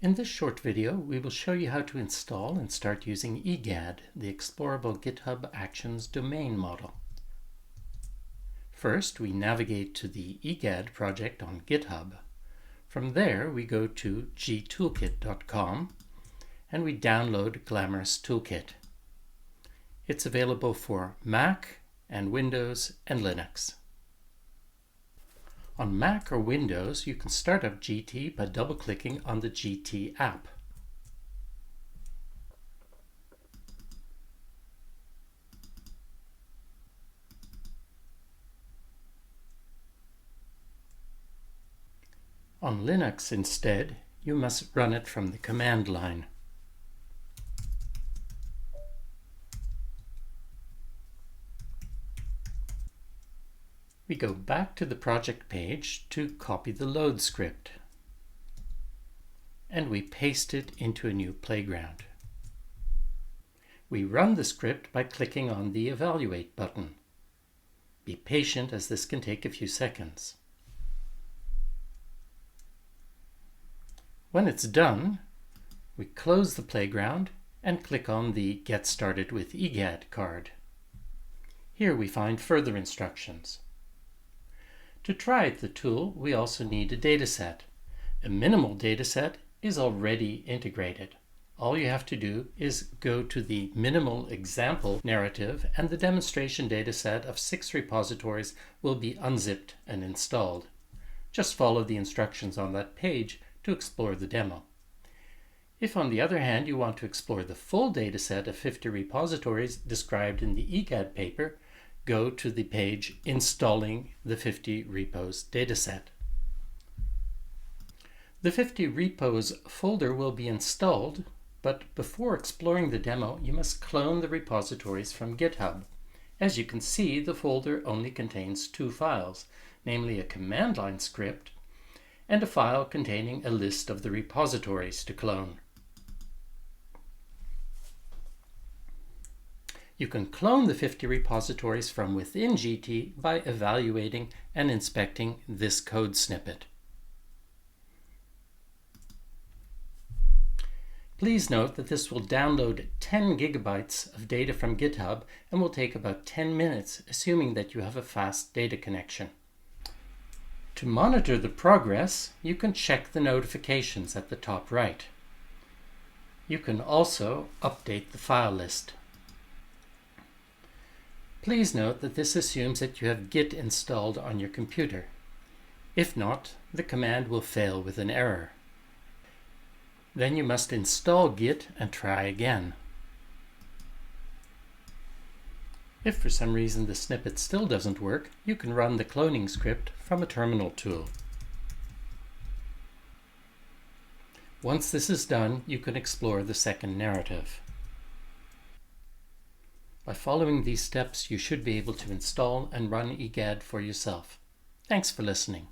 In this short video, we will show you how to install and start using EGAD, the Explorable GitHub Actions Domain model. First, we navigate to the EGAD project on GitHub. From there, we go to gtoolkit.com and we download Glamorous Toolkit. It's available for Mac and Windows and Linux. On Mac or Windows, you can start up GT by double-clicking on the GT app. On Linux instead, you must run it from the command line. We go back to the project page to copy the load script, and we paste it into a new playground. We run the script by clicking on the Evaluate button. Be patient, as this can take a few seconds. When it's done, we close the playground and click on the Get Started with EGAD card. Here we find further instructions. To try the tool, we also need a dataset. A minimal dataset is already integrated. All you have to do is go to the minimal example narrative, and the demonstration dataset of 6 repositories will be unzipped and installed. Just follow the instructions on that page to explore the demo. If, on the other hand, you want to explore the full dataset of 50 repositories described in the EGAD paper, go to the page Installing the 50 Repos dataset. The 50 Repos folder will be installed, but before exploring the demo, you must clone the repositories from GitHub. As you can see, the folder only contains 2 files, namely a command line script and a file containing a list of the repositories to clone. You can clone the 50 repositories from within GT by evaluating and inspecting this code snippet. Please note that this will download 10 gigabytes of data from GitHub and will take about 10 minutes, assuming that you have a fast data connection. To monitor the progress, you can check the notifications at the top right. You can also update the file list. Please note that this assumes that you have Git installed on your computer. If not, the command will fail with an error. Then you must install Git and try again. If for some reason the snippet still doesn't work, you can run the cloning script from a terminal tool. Once this is done, you can explore the second narrative. By following these steps, you should be able to install and run EGAD for yourself. Thanks for listening.